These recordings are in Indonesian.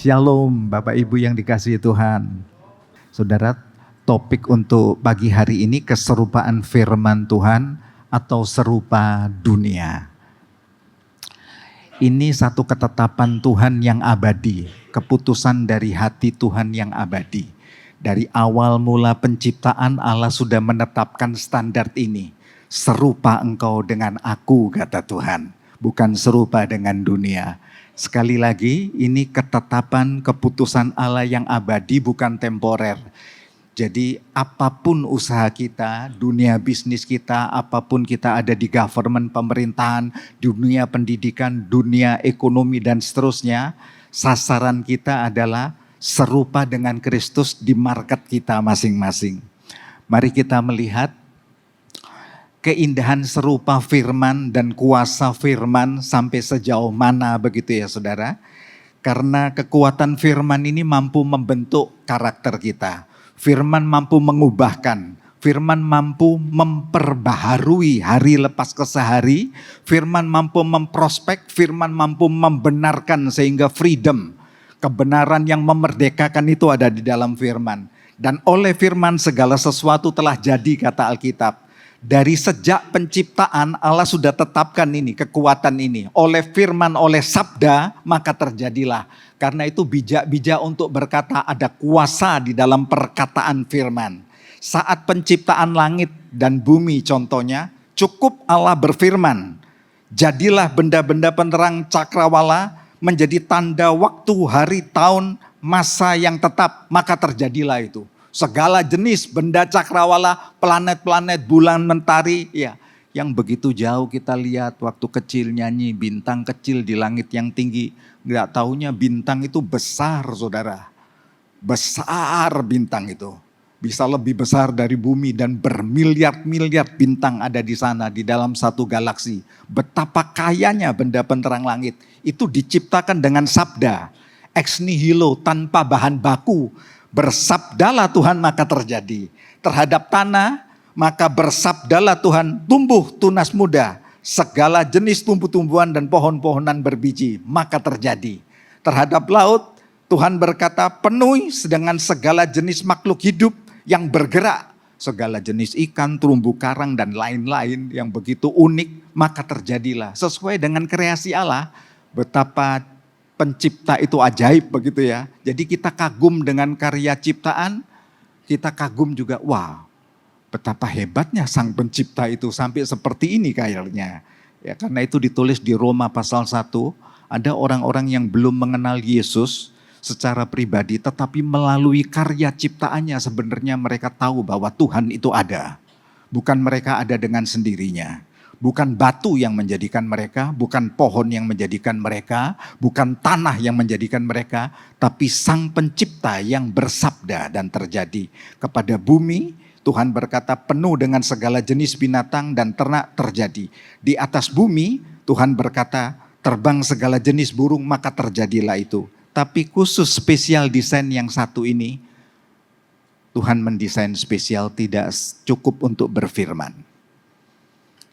Shalom Bapak Ibu yang dikasihi Tuhan. Saudara, topik untuk pagi hari ini keserupaan firman Tuhan atau serupa dunia. Ini satu ketetapan Tuhan yang abadi, keputusan dari hati Tuhan yang abadi. Dari awal mula penciptaan Allah sudah menetapkan standar ini. Serupa engkau dengan aku, kata Tuhan, bukan serupa dengan dunia. Sekali lagi, ini ketetapan keputusan Allah yang abadi, bukan temporer. Jadi apapun usaha kita, dunia bisnis kita, apapun kita ada di government, pemerintahan, dunia pendidikan, dunia ekonomi dan seterusnya, sasaran kita adalah serupa dengan Kristus di market kita masing-masing. Mari kita melihat keindahan serupa firman dan kuasa firman sampai sejauh mana begitu ya saudara. Karena kekuatan firman ini mampu membentuk karakter kita. Firman mampu mengubahkan. Firman mampu memperbaharui hari lepas ke sehari. Firman mampu memprospek. Firman mampu membenarkan sehingga freedom. Kebenaran yang memerdekakan itu ada di dalam firman. Dan oleh firman segala sesuatu telah jadi, kata Alkitab. Dari sejak penciptaan Allah sudah tetapkan ini, kekuatan ini. Oleh firman, oleh sabda, maka terjadilah. Karena itu bijak-bijak untuk berkata ada kuasa di dalam perkataan firman. Saat penciptaan langit dan bumi contohnya, cukup Allah berfirman. Jadilah benda-benda penerang cakrawala menjadi tanda waktu, hari, tahun, masa yang tetap, maka terjadilah itu. Segala jenis benda cakrawala, planet-planet, bulan, mentari, ya, yang begitu jauh kita lihat waktu kecil nyanyi bintang kecil di langit yang tinggi. Nggak taunya bintang itu besar, saudara. Besar bintang itu. Bisa lebih besar dari bumi dan bermiliar-miliar bintang ada di sana di dalam satu galaksi. Betapa kayanya benda penerang langit. Itu diciptakan dengan sabda. Ex nihilo, tanpa bahan baku. Bersabdalah Tuhan maka terjadi. Terhadap tanah maka bersabdalah Tuhan, tumbuh tunas muda. Segala jenis tumbuh-tumbuhan dan pohon-pohonan berbiji, maka terjadi. Terhadap laut Tuhan berkata, penuhi dengan segala jenis makhluk hidup yang bergerak. Segala jenis ikan, terumbu karang dan lain-lain yang begitu unik, maka terjadilah. Sesuai dengan kreasi Allah, betapa pencipta itu ajaib begitu ya. Jadi kita kagum dengan karya ciptaan, kita kagum juga, wah betapa hebatnya sang pencipta itu sampai seperti ini kayaknya. Ya, karena itu ditulis di Roma pasal 1, ada orang-orang yang belum mengenal Yesus secara pribadi, tetapi melalui karya ciptaannya sebenarnya mereka tahu bahwa Tuhan itu ada. Bukan mereka ada dengan sendirinya. Bukan batu yang menjadikan mereka, bukan pohon yang menjadikan mereka, bukan tanah yang menjadikan mereka, tapi sang pencipta yang bersabda dan terjadi. Kepada bumi, Tuhan berkata penuh dengan segala jenis binatang dan ternak terjadi. Di atas bumi, Tuhan berkata terbang segala jenis burung, maka terjadilah itu. Tapi khusus spesial desain yang satu ini, Tuhan mendesain spesial tidak cukup untuk berfirman.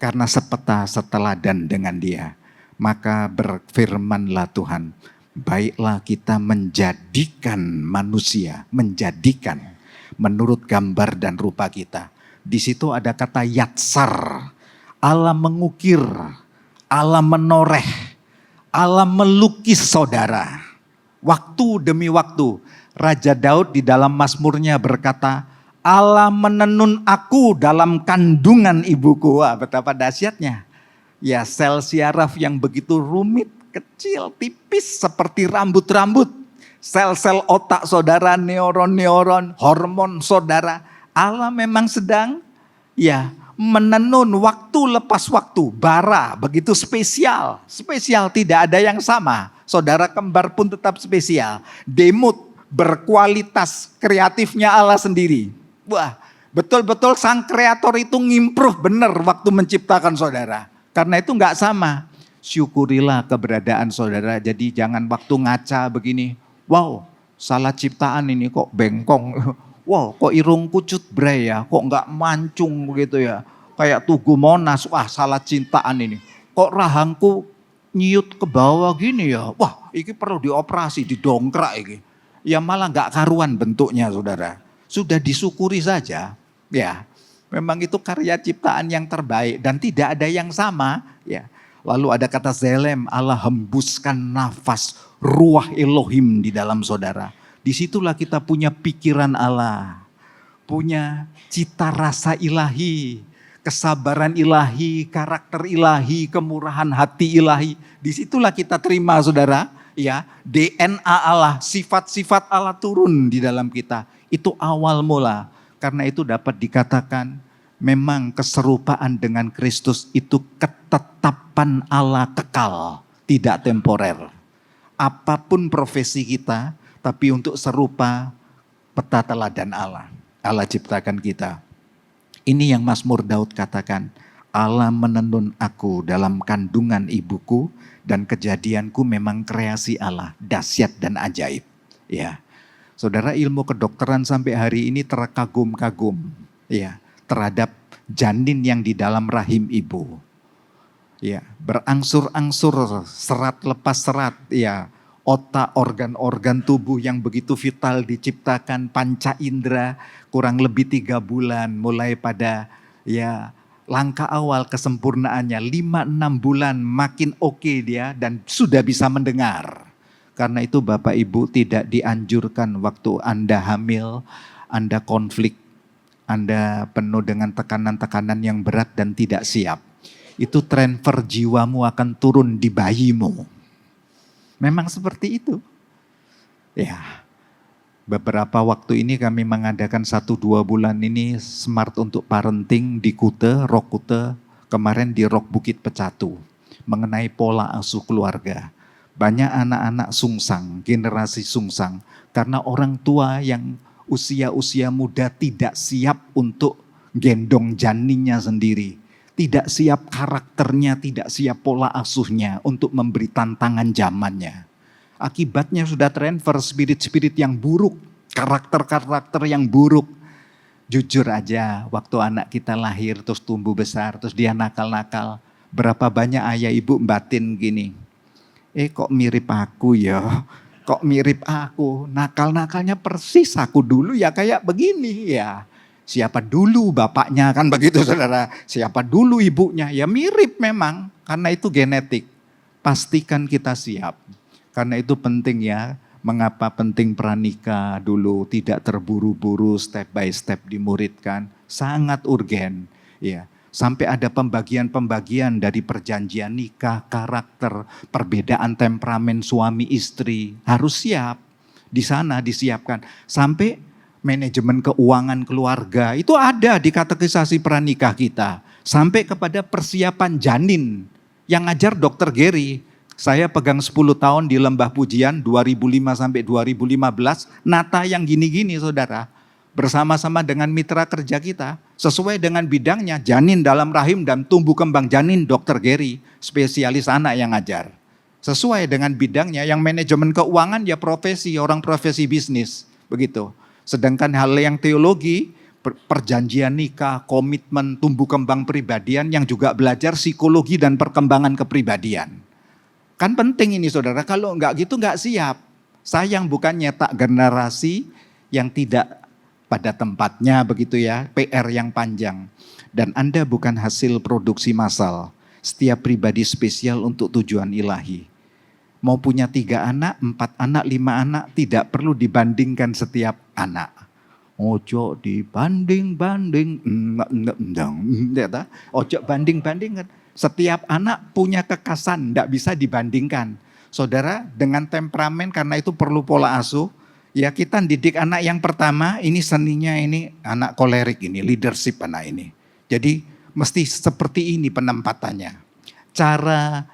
Karena sepeta seteladan dengan dia, maka berfirmanlah Tuhan, baiklah kita menjadikan manusia, menjadikan menurut gambar dan rupa kita. Di situ ada kata yatsar, Allah mengukir, Allah menoreh, Allah melukis saudara. Waktu demi waktu, Raja Daud di dalam Mazmurnya berkata, Allah menenun aku dalam kandungan ibuku. Wah, betapa dahsyatnya. Ya, sel syaraf yang begitu rumit, kecil, tipis seperti rambut-rambut. Sel-sel otak saudara, neuron-neuron, hormon saudara. Allah memang sedang menenun waktu lepas waktu. Bara, begitu spesial. Spesial, tidak ada yang sama. Saudara kembar pun tetap spesial. Demut, berkualitas, kreatifnya Allah sendiri. Wah, betul-betul sang kreator itu ngimprove benar waktu menciptakan saudara. Karena itu enggak sama. Syukurilah keberadaan saudara. Jadi jangan waktu ngaca begini. Wow, salah ciptaan ini kok bengkong. Wow, kok irung kucut bre ya. Kok enggak mancung begitu ya. Kayak Tugu Monas. Wah, salah ciptaan ini. Kok rahangku nyiut ke bawah gini ya. Wah, ini perlu dioperasi, didongkrak ini. Ya malah nggak karuan bentuknya saudara. Sudah disyukuri saja. Ya, memang itu karya ciptaan yang terbaik dan tidak ada yang sama. Ya, lalu ada kata zelem, Allah hembuskan nafas ruah Elohim di dalam saudara. Disitulah kita punya pikiran Allah, punya cita rasa ilahi, kesabaran ilahi, karakter ilahi, kemurahan hati ilahi. Disitulah kita terima saudara, ya DNA Allah, sifat-sifat Allah turun di dalam kita. Itu awal mula. Karena itu dapat dikatakan memang keserupaan dengan Kristus itu ketetapan Allah kekal, tidak temporer. Apapun profesi kita, tapi untuk serupa peta teladan Allah. Allah ciptakan kita. Ini yang Mazmur Daud katakan, Allah menenun aku dalam kandungan ibuku dan kejadianku memang kreasi Allah, dahsyat dan ajaib. Ya. Saudara, ilmu kedokteran sampai hari ini terkagum-kagum ya terhadap janin yang di dalam rahim ibu. Ya, berangsur-angsur serat lepas serat ya, otak, organ-organ tubuh yang begitu vital diciptakan, panca indera kurang lebih 3 bulan mulai pada ya langkah awal kesempurnaannya 5-6 bulan makin oke dia dan sudah bisa mendengar. Karena itu Bapak Ibu tidak dianjurkan waktu Anda hamil, Anda konflik, Anda penuh dengan tekanan-tekanan yang berat dan tidak siap. Itu transfer jiwamu akan turun di bayimu. Memang seperti itu. Ya, beberapa waktu ini kami mengadakan 1-2 bulan ini smart untuk parenting di Kute, Rok Kute, kemarin di Rok Bukit Pecatu. Mengenai pola asuh keluarga. Banyak anak-anak sungsang, generasi sungsang. Karena orang tua yang usia-usia muda tidak siap untuk gendong janinnya sendiri. Tidak siap karakternya, tidak siap pola asuhnya untuk memberi tantangan zamannya. Akibatnya sudah transfer spirit-spirit yang buruk, karakter-karakter yang buruk. Jujur aja, waktu anak kita lahir terus tumbuh besar, terus dia nakal-nakal. Berapa banyak ayah ibu batin gini. Kok mirip aku ya, kok mirip aku, nakal-nakalnya persis aku dulu ya kayak begini ya. Siapa dulu bapaknya kan begitu saudara, siapa dulu ibunya ya mirip memang karena itu genetik. Pastikan kita siap, karena itu penting ya, mengapa penting pranikah dulu tidak terburu-buru step by step dimuridkan, sangat urgen ya. Sampai ada pembagian-pembagian dari perjanjian nikah, karakter, perbedaan temperamen suami istri. Harus siap, di sana disiapkan. Sampai manajemen keuangan keluarga, itu ada di katekisasi pranikah kita. Sampai kepada persiapan janin, yang ngajar Dr. Gary. Saya pegang 10 tahun di Lembah Pujian, 2005 sampai 2015, nata yang gini-gini saudara. Bersama-sama dengan mitra kerja kita, sesuai dengan bidangnya, janin dalam rahim dan tumbuh kembang janin Dr. Gary, spesialis anak yang ngajar. Sesuai dengan bidangnya, yang manajemen keuangan ya profesi, orang profesi bisnis, begitu. Sedangkan hal yang teologi, perjanjian nikah, komitmen, tumbuh kembang pribadian yang juga belajar psikologi dan perkembangan kepribadian. Kan penting ini saudara, kalau enggak gitu enggak siap. Sayang bukan nyetak generasi yang tidak pada tempatnya begitu ya, PR yang panjang. Dan Anda bukan hasil produksi massal, setiap pribadi spesial untuk tujuan ilahi. Mau punya 3 anak, 4 anak, 5 anak, tidak perlu dibandingkan setiap anak. Ojo dibanding-banding, ojo banding-bandingkan. Setiap anak punya kekasan, tidak bisa dibandingkan. Saudara, dengan temperamen karena itu perlu pola asuh. Ya kita didik anak yang pertama, ini seninya ini anak kolerik ini, leadership anak ini. Jadi mesti seperti ini penempatannya. Cara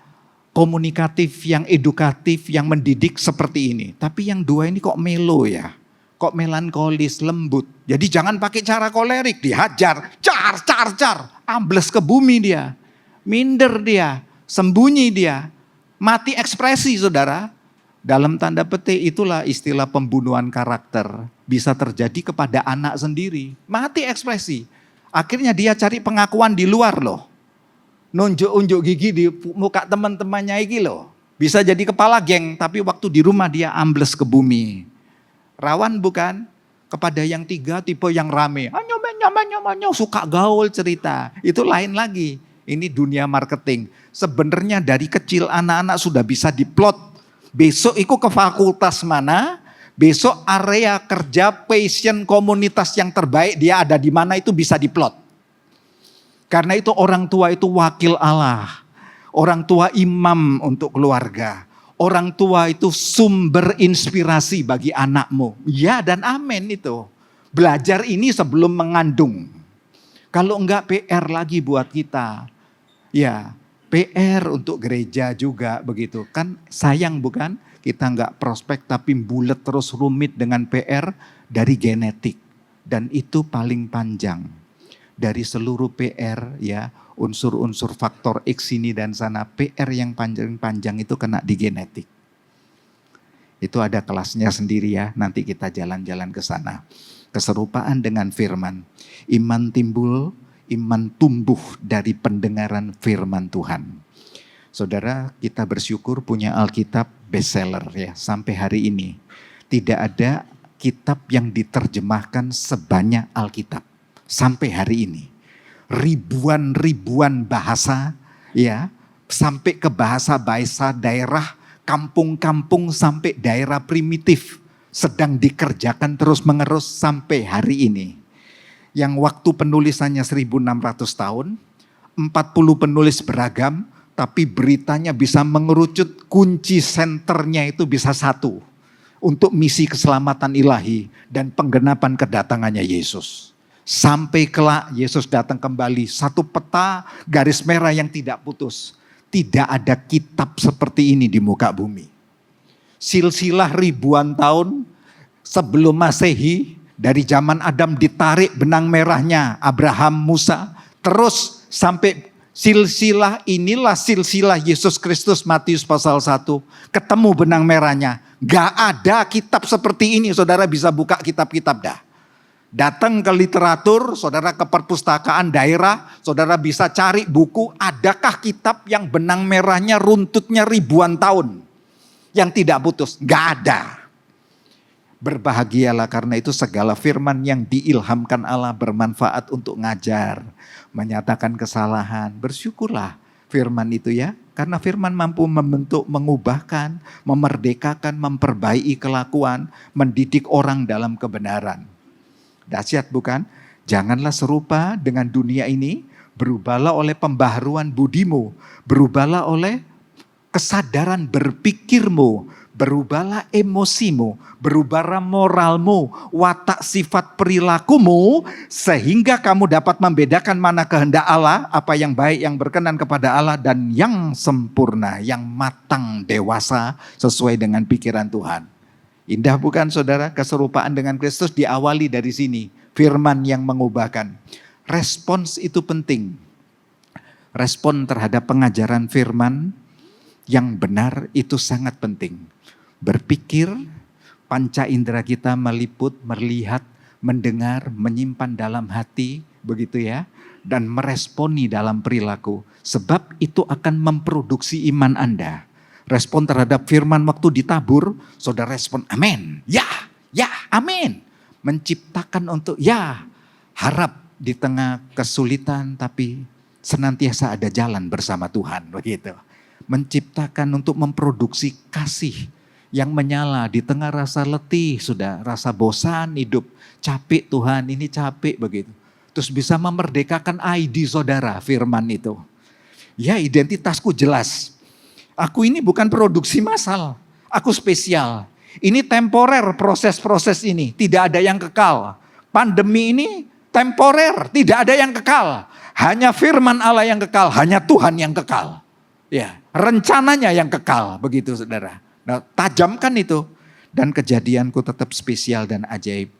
komunikatif yang edukatif, yang mendidik seperti ini. Tapi yang 2 ini kok melo ya, kok melankolis, lembut. Jadi jangan pakai cara kolerik, dihajar, car, ambles ke bumi dia. Minder dia, sembunyi dia, mati ekspresi saudara. Dalam tanda petik itulah istilah pembunuhan karakter. Bisa terjadi kepada anak sendiri. Mati ekspresi. Akhirnya dia cari pengakuan di luar loh. nunjuk-unjuk gigi di muka teman-temannya iki loh. Bisa jadi kepala geng, tapi waktu di rumah dia ambles ke bumi. Rawan bukan? Kepada yang tiga tipe yang rame. Anyo, suka gaul cerita. Itu lain lagi. Ini dunia marketing. Sebenarnya dari kecil anak-anak sudah bisa diplot. Besok itu ke fakultas mana, besok area kerja, passion, komunitas yang terbaik dia ada di mana itu bisa diplot. Karena itu orang tua itu wakil Allah. Orang tua imam untuk keluarga. Orang tua itu sumber inspirasi bagi anakmu. Ya dan amin itu. Belajar ini sebelum mengandung. Kalau enggak PR lagi buat kita. Ya PR untuk gereja juga begitu. Kan sayang bukan? Kita enggak prospek tapi bulet terus rumit dengan PR dari genetik. Dan itu paling panjang. Dari seluruh PR ya, unsur-unsur faktor X ini dan sana, PR yang panjang itu kena di genetik. Itu ada kelasnya sendiri ya, nanti kita jalan-jalan ke sana. Keserupaan dengan firman. Iman timbul, iman tumbuh dari pendengaran firman Tuhan. Saudara, kita bersyukur punya Alkitab bestseller ya, sampai hari ini. Tidak ada kitab yang diterjemahkan sebanyak Alkitab. Sampai hari ini. Ribuan bahasa ya, sampai ke bahasa daerah, kampung-kampung sampai daerah primitif sedang dikerjakan terus-menerus sampai hari ini. Yang waktu penulisannya 1600 tahun, 40 penulis beragam, tapi beritanya bisa mengerucut, kunci senternya itu bisa satu. Untuk misi keselamatan ilahi dan penggenapan kedatangannya Yesus. Sampai kelak Yesus datang kembali, satu peta garis merah yang tidak putus. Tidak ada kitab seperti ini di muka bumi. Silsilah ribuan tahun sebelum Masehi, dari zaman Adam ditarik benang merahnya Abraham, Musa, terus sampai silsilah inilah silsilah Yesus Kristus, Matius pasal 1, ketemu benang merahnya. Gak ada kitab seperti ini, saudara bisa buka kitab-kitab dah. Datang ke literatur, saudara ke perpustakaan daerah, saudara bisa cari buku, adakah kitab yang benang merahnya runtutnya ribuan tahun, yang tidak putus? Gak ada. Berbahagialah karena itu segala firman yang diilhamkan Allah bermanfaat untuk ngajar, menyatakan kesalahan. Bersyukurlah firman itu ya, karena firman mampu membentuk, mengubahkan, memerdekakan, memperbaiki kelakuan, mendidik orang dalam kebenaran. Dahsyat bukan? Janganlah serupa dengan dunia ini, berubahlah oleh pembaharuan budimu, berubahlah oleh kesadaran berpikirmu, berubahlah emosimu, berubahlah moralmu, watak sifat perilakumu, sehingga kamu dapat membedakan mana kehendak Allah, apa yang baik, yang berkenan kepada Allah, dan yang sempurna, yang matang, dewasa, sesuai dengan pikiran Tuhan. Indah bukan saudara? Keserupaan dengan Kristus diawali dari sini. Firman yang mengubahkan. Respons itu penting. Respon terhadap pengajaran firman yang benar itu sangat penting. Berpikir, panca indera kita meliput, melihat, mendengar, menyimpan dalam hati, begitu ya. Dan meresponi dalam perilaku. Sebab itu akan memproduksi iman Anda. Respon terhadap firman waktu ditabur, saudara respon amin, ya, amin. Menciptakan untuk ya, harap di tengah kesulitan tapi senantiasa ada jalan bersama Tuhan, begitu. Menciptakan untuk memproduksi kasih yang menyala di tengah rasa letih, sudah rasa bosan hidup, capek Tuhan, ini capek begitu. Terus bisa memerdekakan ID saudara firman itu. Ya identitasku jelas. Aku ini bukan produksi massal, aku spesial. Ini temporer proses-proses ini, tidak ada yang kekal. Pandemi ini temporer, tidak ada yang kekal. Hanya firman Allah yang kekal, hanya Tuhan yang kekal. Ya, rencananya yang kekal, begitu saudara. Nah, tajamkan itu. Dan kejadianku tetap spesial dan ajaib.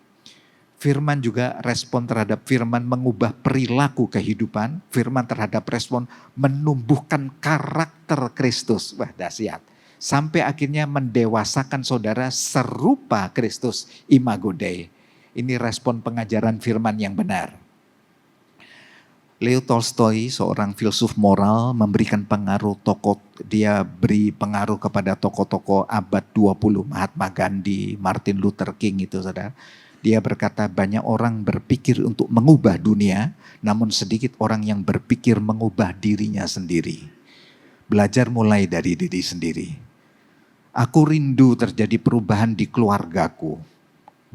Firman juga respon terhadap firman mengubah perilaku kehidupan. Firman terhadap respon menumbuhkan karakter Kristus. Wah dahsyat. Sampai akhirnya mendewasakan saudara serupa Kristus, imago Dei. Ini respon pengajaran firman yang benar. Leo Tolstoy, seorang filsuf moral, memberikan pengaruh dia beri pengaruh kepada tokoh-tokoh abad 20, Mahatma Gandhi, Martin Luther King itu saudara. Dia berkata banyak orang berpikir untuk mengubah dunia, namun sedikit orang yang berpikir mengubah dirinya sendiri. Belajar mulai dari diri sendiri. Aku rindu terjadi perubahan di keluargaku.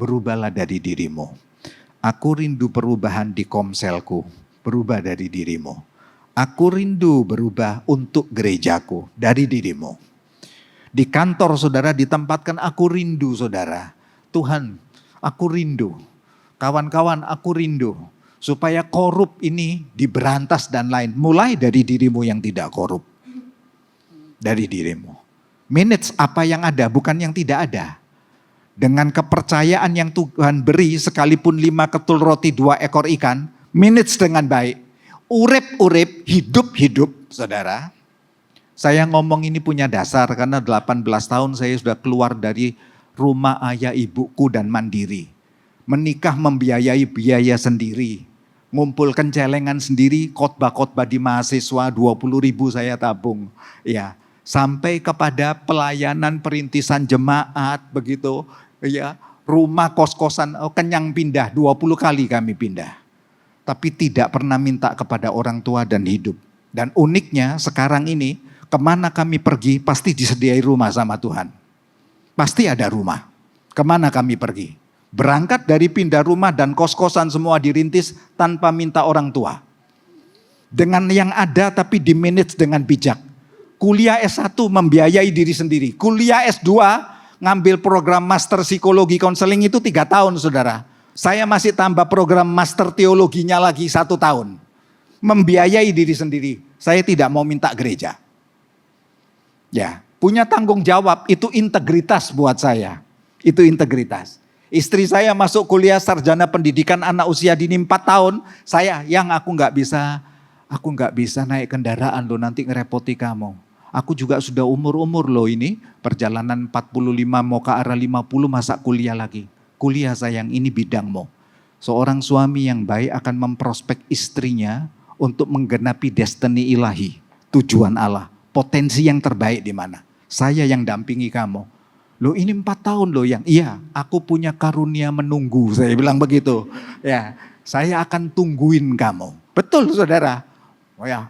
Berubahlah dari dirimu. Aku rindu perubahan di komselku. Berubah dari dirimu. Aku rindu berubah untuk gerejaku dari dirimu. Di kantor saudara ditempatkan aku rindu saudara. Tuhan, aku rindu. Kawan-kawan, aku rindu. Supaya korup ini diberantas dan lain. Mulai dari dirimu yang tidak korup. Dari dirimu. Manage apa yang ada, bukan yang tidak ada. Dengan kepercayaan yang Tuhan beri, sekalipun 5 ketul roti 2 ekor ikan, manage dengan baik. Urip-urip, hidup-hidup, saudara. Saya ngomong ini punya dasar karena 18 tahun saya sudah keluar dari rumah ayah ibuku dan mandiri. Menikah membiayai biaya sendiri. Ngumpulkan celengan sendiri, khotbah-khotbah di mahasiswa 20.000 saya tabung. Ya, sampai kepada pelayanan perintisan jemaat begitu. Ya, rumah kos-kosan kenyang pindah 20 kali kami pindah. Tapi tidak pernah minta kepada orang tua dan hidup. Dan uniknya sekarang ini kemana kami pergi pasti disediai rumah sama Tuhan. Pasti ada rumah. Kemana kami pergi? Berangkat dari pindah rumah dan kos-kosan semua dirintis tanpa minta orang tua. Dengan yang ada tapi dimanage dengan bijak. Kuliah S1 membiayai diri sendiri. Kuliah S2 ngambil program master psikologi konseling itu 3 tahun saudara. Saya masih tambah program master teologinya lagi 1 tahun. Membiayai diri sendiri. Saya tidak mau minta gereja. Ya, punya tanggung jawab, itu integritas buat saya. Itu integritas. Istri saya masuk kuliah sarjana pendidikan anak usia dini 4 tahun. Aku nggak bisa naik kendaraan loh, nanti ngerepoti kamu. Aku juga sudah umur-umur loh ini. Perjalanan 45 mau ke arah 50 masa kuliah lagi. Kuliah sayang, ini bidangmu. Seorang suami yang baik akan memprospek istrinya untuk menggenapi destiny ilahi. Tujuan Allah. Potensi yang terbaik di mana? Saya yang dampingi kamu. Loh ini 4 tahun loh yang, iya aku punya karunia menunggu. Saya bilang begitu. Ya, saya akan tungguin kamu. Betul saudara. Oh ya,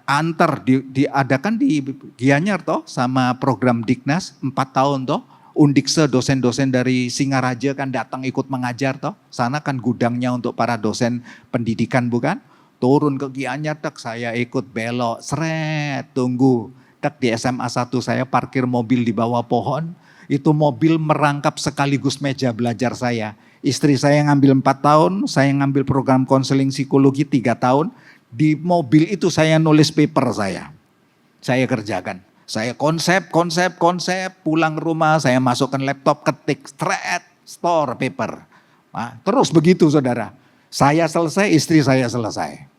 diadakan di Gianyar toh sama program Diknas 4 tahun toh. Undikse dosen-dosen dari Singaraja kan datang ikut mengajar toh. Sana kan gudangnya untuk para dosen pendidikan bukan? Turun ke Gianyar tak saya ikut belok, seret tunggu. Tak di SMA 1 saya parkir mobil di bawah pohon. Itu mobil merangkap sekaligus meja belajar saya. Istri saya ngambil 4 tahun, saya ngambil program konseling psikologi 3 tahun. Di mobil itu saya nulis paper saya kerjakan. Saya konsep, pulang rumah saya masukkan laptop, ketik, store paper. Nah, terus begitu saudara. Saya selesai, istri saya selesai.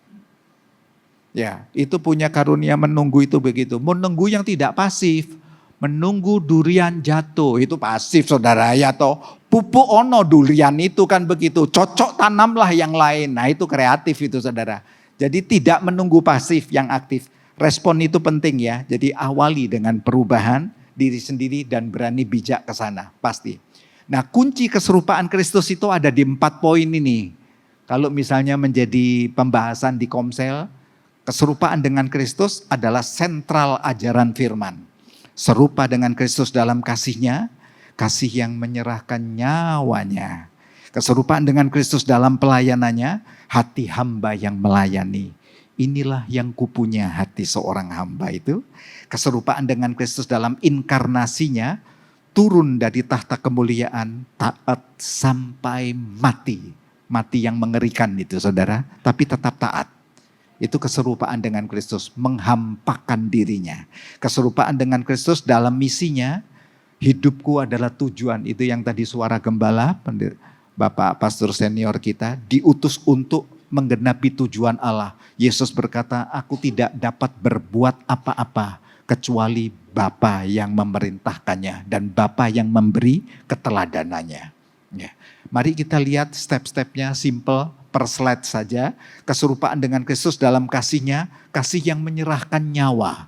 Ya, itu punya karunia menunggu itu begitu. Menunggu yang tidak pasif. Menunggu durian jatuh, itu pasif saudara ya toh. Pupuk ono durian itu kan begitu. Cocok tanamlah yang lain. Nah itu kreatif itu saudara. Jadi tidak menunggu pasif, yang aktif. Respon itu penting ya. Jadi awali dengan perubahan diri sendiri dan berani bijak ke sana, pasti. Nah, kunci keserupaan Kristus itu ada di 4 poin ini. Kalau misalnya menjadi pembahasan di Komsel, keserupaan dengan Kristus adalah sentral ajaran firman. Serupa dengan Kristus dalam kasihnya, kasih yang menyerahkan nyawanya. Keserupaan dengan Kristus dalam pelayanannya, hati hamba yang melayani. Inilah yang kupunya hati seorang hamba itu. Keserupaan dengan Kristus dalam inkarnasinya, turun dari tahta kemuliaan, taat sampai mati. Mati yang mengerikan itu saudara, tapi tetap taat. Itu keserupaan dengan Kristus, menghampakan dirinya. Keserupaan dengan Kristus dalam misinya, hidupku adalah tujuan. Itu yang tadi suara gembala, Bapak Pastor senior kita, diutus untuk menggenapi tujuan Allah. Yesus berkata, aku tidak dapat berbuat apa-apa kecuali Bapa yang memerintahkannya dan Bapa yang memberi keteladanannya. Ya. Mari kita lihat step-stepnya simple. per slide saja. Keserupaan dengan Kristus dalam kasih-Nya, kasih yang menyerahkan nyawa.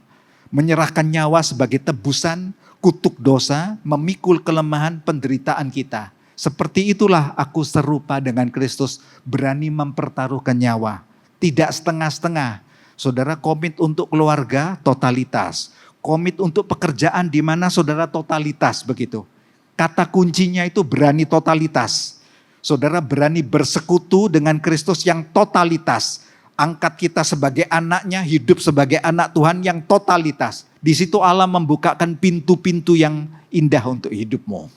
Menyerahkan nyawa sebagai tebusan, kutuk dosa, memikul kelemahan penderitaan kita. Seperti itulah aku serupa dengan Kristus, berani mempertaruhkan nyawa. Tidak setengah-setengah. Saudara komit untuk keluarga, totalitas. Komit untuk pekerjaan di mana saudara totalitas begitu. Kata kuncinya itu berani totalitas. Saudara berani bersekutu dengan Kristus yang totalitas. Angkat kita sebagai anaknya, hidup sebagai anak Tuhan yang totalitas. Di situ Allah membukakan pintu-pintu yang indah untuk hidupmu.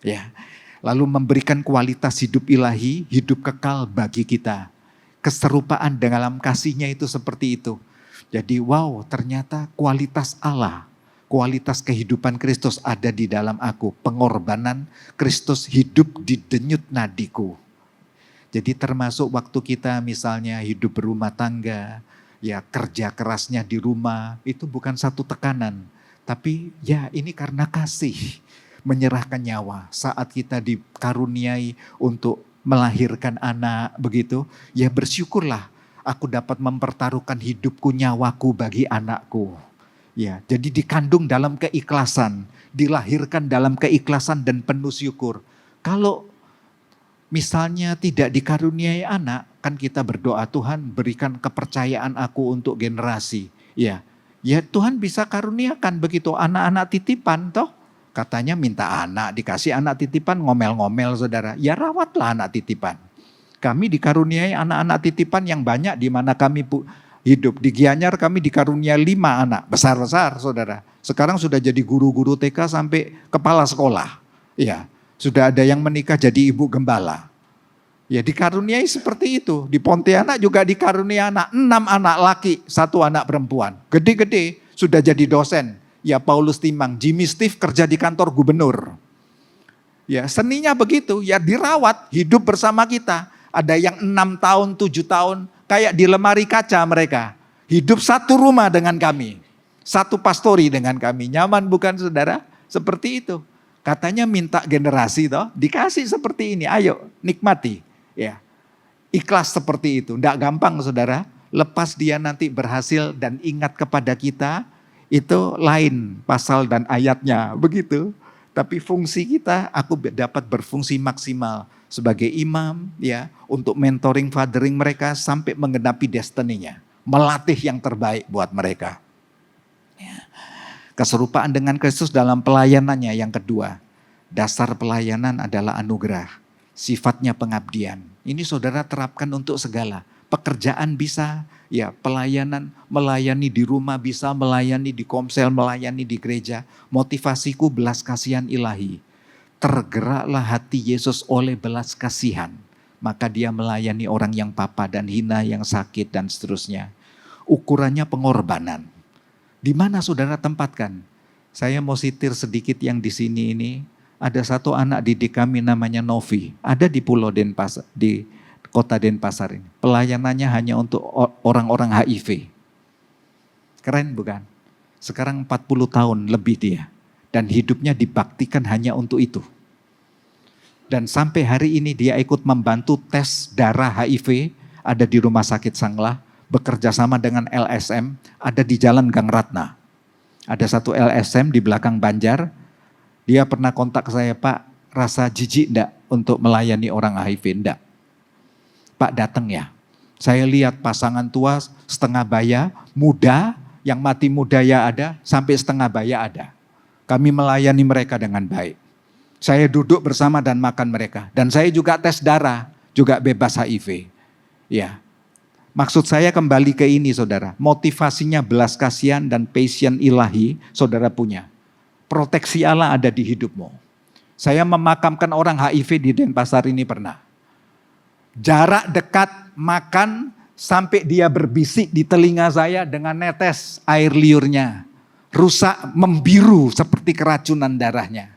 Ya. Lalu memberikan kualitas hidup ilahi, hidup kekal bagi kita. Keserupaan dalam kasih-Nya itu seperti itu. Jadi wow, ternyata kualitas Allah, kualitas kehidupan Kristus ada di dalam aku. Pengorbanan Kristus hidup di denyut nadiku. Jadi termasuk waktu kita misalnya hidup berumah tangga, ya kerja kerasnya di rumah, itu bukan satu tekanan. Tapi ya ini karena kasih. Menyerahkan nyawa saat kita dikaruniai untuk melahirkan anak begitu, ya bersyukurlah aku dapat mempertaruhkan hidupku, nyawaku bagi anakku. Ya, jadi dikandung dalam keikhlasan, dilahirkan dalam keikhlasan dan penuh syukur. Kalau misalnya tidak dikaruniai anak, kan kita berdoa, Tuhan berikan kepercayaan aku untuk generasi. Ya, ya Tuhan bisa karuniakan begitu anak-anak titipan toh. Katanya minta anak, dikasih anak titipan, ngomel-ngomel saudara. Ya rawatlah anak titipan. Kami dikaruniai anak-anak titipan yang banyak di mana kami hidup. Di Gianyar kami dikaruniai 5 anak, besar-besar saudara. Sekarang sudah jadi guru-guru TK sampai kepala sekolah. Ya, sudah ada yang menikah jadi ibu gembala. Ya dikaruniai seperti itu. Di Pontianak juga dikaruniai anak, 6 anak laki, 1 anak perempuan. Gede-gede, sudah jadi dosen. Ya Paulus Timang, Jimmy Steve kerja di kantor gubernur. Ya seninya begitu, ya dirawat, hidup bersama kita. Ada yang 6 tahun, 7 tahun, kayak di lemari kaca mereka. Hidup satu rumah dengan kami. Satu pastori dengan kami. Nyaman bukan saudara? Seperti itu. Katanya minta generasi toh, dikasih seperti ini. Ayo nikmati. Ya, ikhlas seperti itu. Tidak gampang saudara. Lepas dia nanti berhasil dan ingat kepada kita, itu lain pasal dan ayatnya begitu. Tapi fungsi kita, aku dapat berfungsi maksimal sebagai imam ya untuk mentoring, fathering mereka sampai menggenapi destiny-nya, melatih yang terbaik buat mereka. Ya. Keserupaan dengan Kristus dalam pelayanannya yang kedua. Dasar pelayanan adalah anugerah, sifatnya pengabdian. Ini saudara terapkan untuk segala. Pekerjaan bisa, ya pelayanan, melayani di rumah bisa, melayani di komsel, melayani di gereja. Motivasiku belas kasihan ilahi. Tergeraklah hati Yesus oleh belas kasihan. Maka dia melayani orang yang papa dan hina, yang sakit dan seterusnya. Ukurannya pengorbanan. Di mana saudara tempatkan? Saya mau sitir sedikit yang di sini ini. Ada satu anak didik kami namanya Novi. Ada di Pulau Denpasar, di Kota Denpasar ini. Pelayanannya hanya untuk orang-orang HIV. Keren bukan? Sekarang 40 tahun lebih dia. Dan hidupnya dibaktikan hanya untuk itu. Dan sampai hari ini dia ikut membantu tes darah HIV. Ada di Rumah Sakit Sanglah. Bekerja sama dengan LSM. Ada di Jalan Gang Ratna. Ada satu LSM di belakang Banjar. Dia pernah kontak saya, Pak, rasa jijik enggak untuk melayani orang HIV? Enggak. Pak datang ya, saya lihat pasangan tua setengah baya, muda, yang mati muda ya ada, sampai setengah baya ada. Kami melayani mereka dengan baik. Saya duduk bersama dan makan mereka. Dan saya juga tes darah, juga bebas HIV. Ya, maksud saya kembali ke ini saudara, motivasinya belas kasihan dan passion ilahi saudara punya. Proteksi Allah ada di hidupmu. Saya memakamkan orang HIV di Denpasar ini pernah. Jarak dekat makan sampai dia berbisik di telinga saya dengan netes air liurnya. Rusak, membiru seperti keracunan darahnya.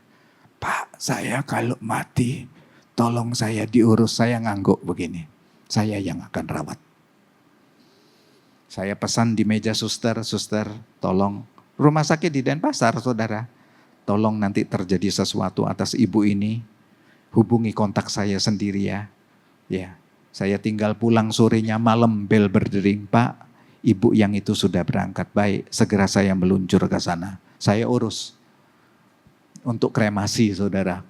Pak, saya kalau mati tolong saya diurus, saya ngangguk begini. Saya yang akan rawat. Saya pesan di meja suster, tolong. Rumah sakit di Denpasar saudara. Tolong nanti terjadi sesuatu atas ibu ini. Hubungi kontak saya sendiri ya. Ya, Saya tinggal pulang sorenya malam, bel berdering, Pak, ibu yang itu sudah berangkat. Baik, segera saya meluncur ke sana. Saya urus untuk kremasi, saudara.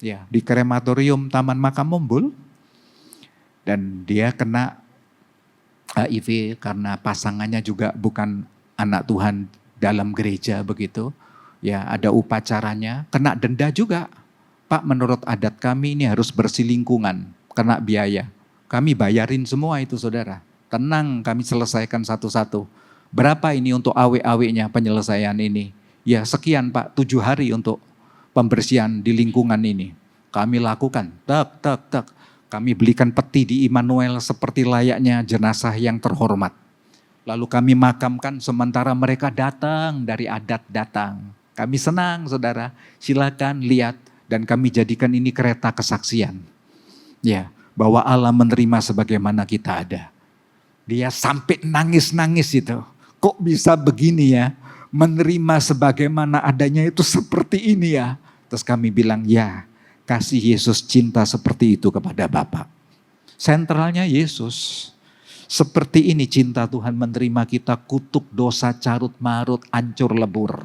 Ya, di krematorium Taman Makam Mumbul. Dan dia kena HIV karena pasangannya juga bukan anak Tuhan dalam gereja begitu. Ya, ada upacaranya, kena denda juga. Pak, menurut adat kami ini harus berselingkungan, kena biaya. Kami bayarin semua itu, saudara. Tenang, kami selesaikan satu-satu. Berapa ini untuk awe-awenya penyelesaian ini? Ya sekian Pak, 7 hari untuk pembersihan di lingkungan ini. Kami lakukan, tak. Kami belikan peti di Immanuel seperti layaknya jenazah yang terhormat. Lalu kami makamkan sementara mereka datang dari adat datang. Kami senang, saudara. Silakan lihat dan kami jadikan ini kereta kesaksian. Ya, bahwa Allah menerima sebagaimana kita ada. Dia sampai nangis-nangis itu. Kok bisa begini ya? Menerima sebagaimana adanya itu seperti ini ya. Terus kami bilang, ya kasih Yesus cinta seperti itu kepada Bapa. Sentralnya Yesus. Seperti ini cinta Tuhan menerima kita, kutuk dosa, carut marut, hancur lebur.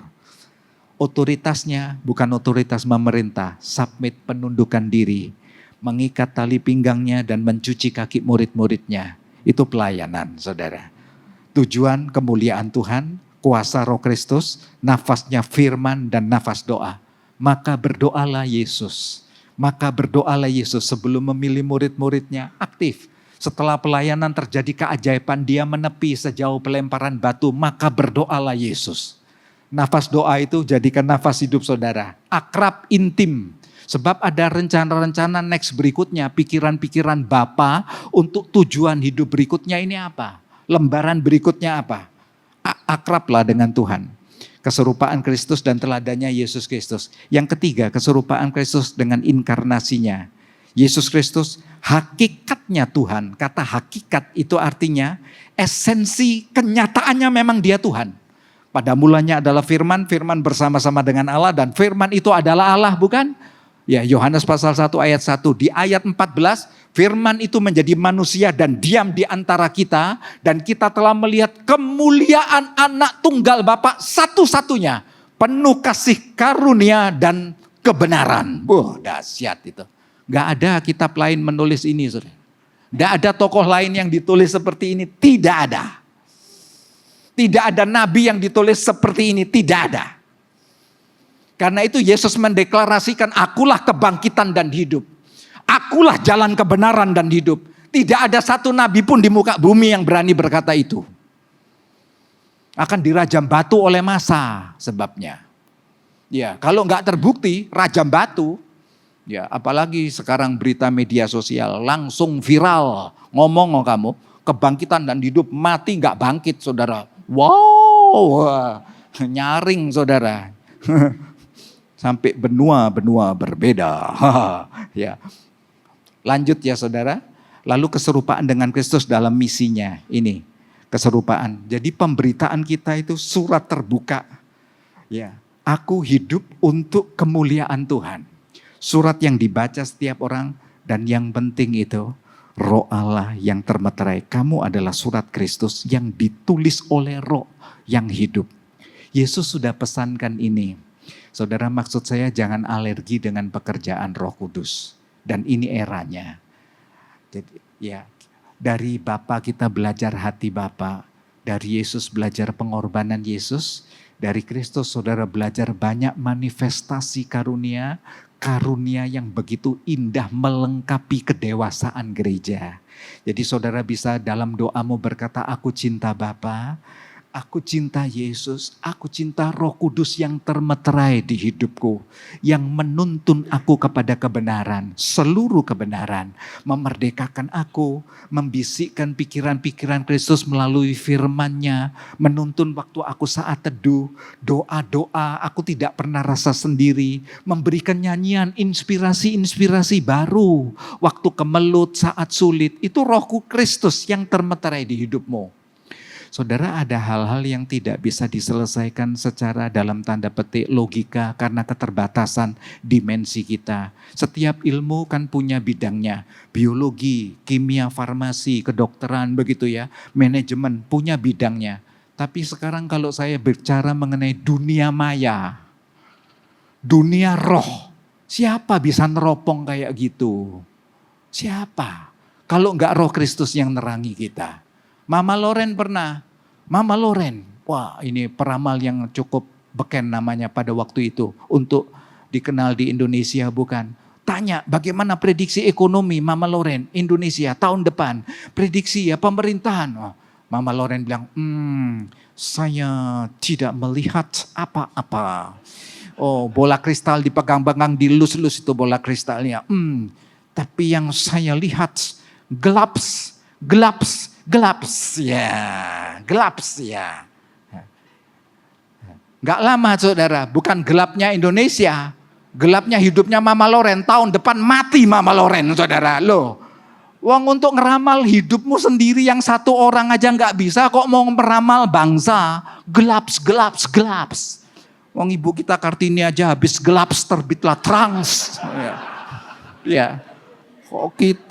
Otoritasnya bukan otoritas memerintah, submit, penundukan diri. Mengikat tali pinggangnya dan mencuci kaki murid-muridnya. Itu pelayanan, saudara. Tujuan kemuliaan Tuhan, kuasa Roh Kristus, nafasnya firman dan nafas doa. Maka berdoalah Yesus. Sebelum memilih murid-muridnya aktif. Setelah pelayanan terjadi keajaiban, dia menepi sejauh pelemparan batu. Maka berdoalah Yesus. Nafas doa itu jadikan nafas hidup saudara. Akrab, intim. Sebab ada rencana-rencana next berikutnya, pikiran-pikiran Bapa untuk tujuan hidup berikutnya ini apa? Lembaran berikutnya apa? Akrablah dengan Tuhan. Keserupaan Kristus dan teladannya Yesus Kristus. Yang ketiga, keserupaan Kristus dengan inkarnasinya. Yesus Kristus hakikatnya Tuhan. Kata hakikat itu artinya esensi kenyataannya memang dia Tuhan. Pada mulanya adalah firman, firman bersama-sama dengan Allah dan firman itu adalah Allah, bukan? Ya, Yohanes pasal 1 ayat 1. Di ayat 14, firman itu menjadi manusia dan diam di antara kita. Dan kita telah melihat kemuliaan anak tunggal Bapa satu-satunya. Penuh kasih karunia dan kebenaran. Dahsyat itu. Gak ada kitab lain menulis ini, saudara. Gak ada tokoh lain yang ditulis seperti ini. Tidak ada. Tidak ada nabi yang ditulis seperti ini. Tidak ada. Karena itu Yesus mendeklarasikan, akulah kebangkitan dan hidup. Akulah jalan kebenaran dan hidup. Tidak ada satu nabi pun di muka bumi yang berani berkata itu. Akan dirajam batu oleh massa sebabnya. Ya, kalau nggak terbukti rajam batu. Ya, apalagi sekarang berita media sosial langsung viral. Ngomong kamu, kebangkitan dan hidup, mati nggak bangkit, saudara. Wow, nyaring saudara. Sampai benua-benua berbeda. Ya. Lanjut ya saudara. Lalu keserupaan dengan Kristus dalam misinya. Ini keserupaan. Jadi pemberitaan kita itu surat terbuka. Ya, aku hidup untuk kemuliaan Tuhan. Surat yang dibaca setiap orang dan yang penting itu Roh Allah yang termeterai. Kamu adalah surat Kristus yang ditulis oleh Roh yang hidup. Yesus sudah pesankan ini. Saudara, maksud saya jangan alergi dengan pekerjaan Roh Kudus. Dan ini eranya. Jadi ya, dari Bapa kita belajar hati Bapa, dari Yesus belajar pengorbanan Yesus, dari Kristus saudara belajar banyak manifestasi karunia, karunia yang begitu indah melengkapi kedewasaan gereja. Jadi saudara bisa dalam doamu berkata, aku cinta Bapa, aku cinta Yesus, aku cinta Roh Kudus yang termeterai di hidupku. Yang menuntun aku kepada kebenaran, seluruh kebenaran. Memerdekakan aku, membisikkan pikiran-pikiran Kristus melalui firman-Nya. Menuntun waktu aku saat teduh, doa-doa, aku tidak pernah rasa sendiri. Memberikan nyanyian, inspirasi-inspirasi baru. Waktu kemelut, saat sulit, itu Roh Kristus yang termeterai di hidupmu. Saudara, ada hal-hal yang tidak bisa diselesaikan secara dalam tanda petik logika karena keterbatasan dimensi kita. Setiap ilmu kan punya bidangnya. Biologi, kimia, farmasi, kedokteran begitu ya. Manajemen punya bidangnya. Tapi sekarang kalau saya bicara mengenai dunia maya, dunia roh, siapa bisa neropong kayak gitu? Siapa? Kalau enggak Roh Kristus yang nerangi kita. Mama Loren pernah. Mama Loren, wah ini peramal yang cukup beken namanya pada waktu itu. Untuk dikenal di Indonesia bukan. Tanya bagaimana prediksi ekonomi Mama Loren Indonesia tahun depan. Prediksi ya pemerintahan. Oh, Mama Loren bilang, saya tidak melihat apa-apa. Oh, bola kristal dipegang-pegang, dilus-lus itu bola kristalnya. Tapi yang saya lihat gelaps ya. Gak lama saudara, bukan gelapnya Indonesia, gelapnya hidupnya Mama Loren. Tahun depan mati Mama Loren saudara. Loh, wong untuk ngeramal hidupmu sendiri yang satu orang aja gak bisa, kok mau meramal bangsa. Gelaps. Wong ibu kita Kartini aja habis gelaps terbitlah trans. Ya.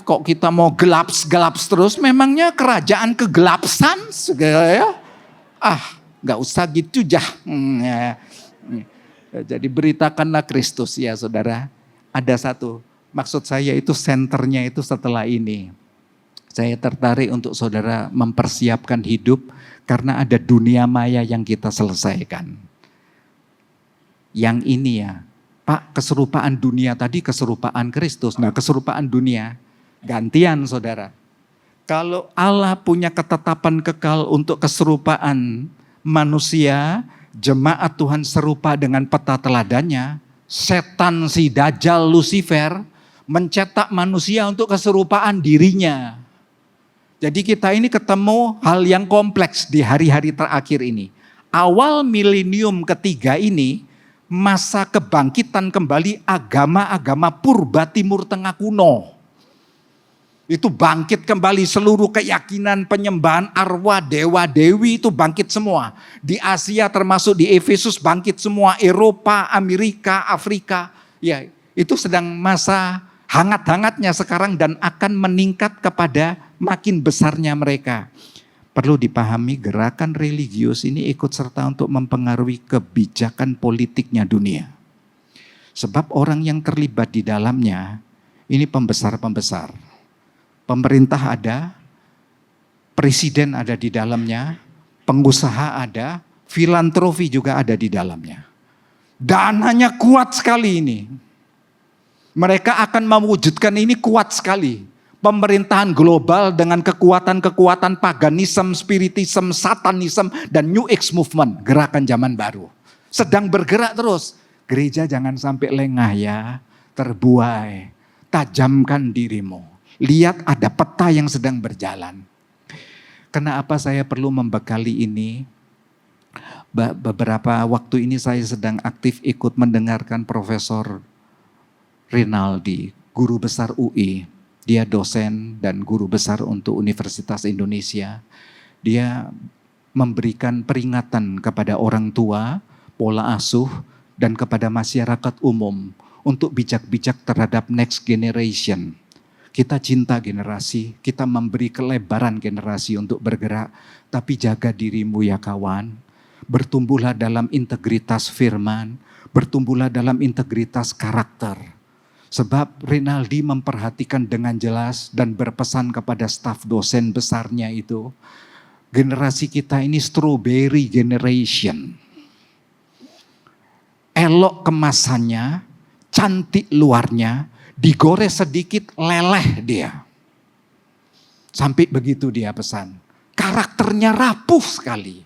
Kok kita mau gelaps terus? Memangnya kerajaan kegelapsan? Ya? Gak usah gitu jah. Jadi beritakanlah Kristus ya saudara. Ada satu, maksud saya itu senternya itu setelah ini. Saya tertarik untuk saudara mempersiapkan hidup karena ada dunia maya yang kita selesaikan. Yang ini ya. Pak, keserupaan dunia tadi keserupaan Kristus. Nah, keserupaan dunia gantian saudara. Kalau Allah punya ketetapan kekal untuk keserupaan manusia, jemaat Tuhan serupa dengan peta teladannya. Setan si Dajjal Lucifer mencetak manusia untuk keserupaan dirinya. Jadi kita ini ketemu hal yang kompleks di hari-hari terakhir ini. Awal milenium ketiga ini, masa kebangkitan kembali agama-agama purba Timur Tengah kuno. Itu bangkit kembali seluruh keyakinan penyembahan arwah dewa-dewi itu bangkit semua. Di Asia termasuk di Efesus bangkit semua. Eropa, Amerika, Afrika. Ya, itu sedang masa hangat-hangatnya sekarang dan akan meningkat kepada makin besarnya mereka. Perlu dipahami gerakan religius ini ikut serta untuk mempengaruhi kebijakan politiknya dunia. Sebab orang yang terlibat di dalamnya ini pembesar-pembesar. Pemerintah ada, presiden ada di dalamnya, pengusaha ada, filantropi juga ada di dalamnya. Dananya kuat sekali ini. Mereka akan mewujudkan ini kuat sekali. Pemerintahan global dengan kekuatan-kekuatan paganisme, spiritisme, satanisme, dan New Age movement, gerakan zaman baru. Sedang bergerak terus. Gereja jangan sampai lengah ya, terbuai. Tajamkan dirimu. Lihat ada peta yang sedang berjalan. Kenapa saya perlu membekali ini? Beberapa waktu ini saya sedang aktif ikut mendengarkan Profesor Rinaldi, guru besar UI. Dia dosen dan guru besar untuk Universitas Indonesia. Dia memberikan peringatan kepada orang tua, pola asuh, dan kepada masyarakat umum untuk bijak-bijak terhadap next generation. Kita cinta generasi, kita memberi kelebaran generasi untuk bergerak, tapi jaga dirimu ya kawan. Bertumbuhlah dalam integritas firman, bertumbuhlah dalam integritas karakter. Sebab Rinaldi memperhatikan dengan jelas dan berpesan kepada staf dosen besarnya itu, generasi kita ini strawberry generation. Elok kemasannya, cantik luarnya, digores sedikit leleh dia. Sampai begitu dia pesan. Karakternya rapuh sekali.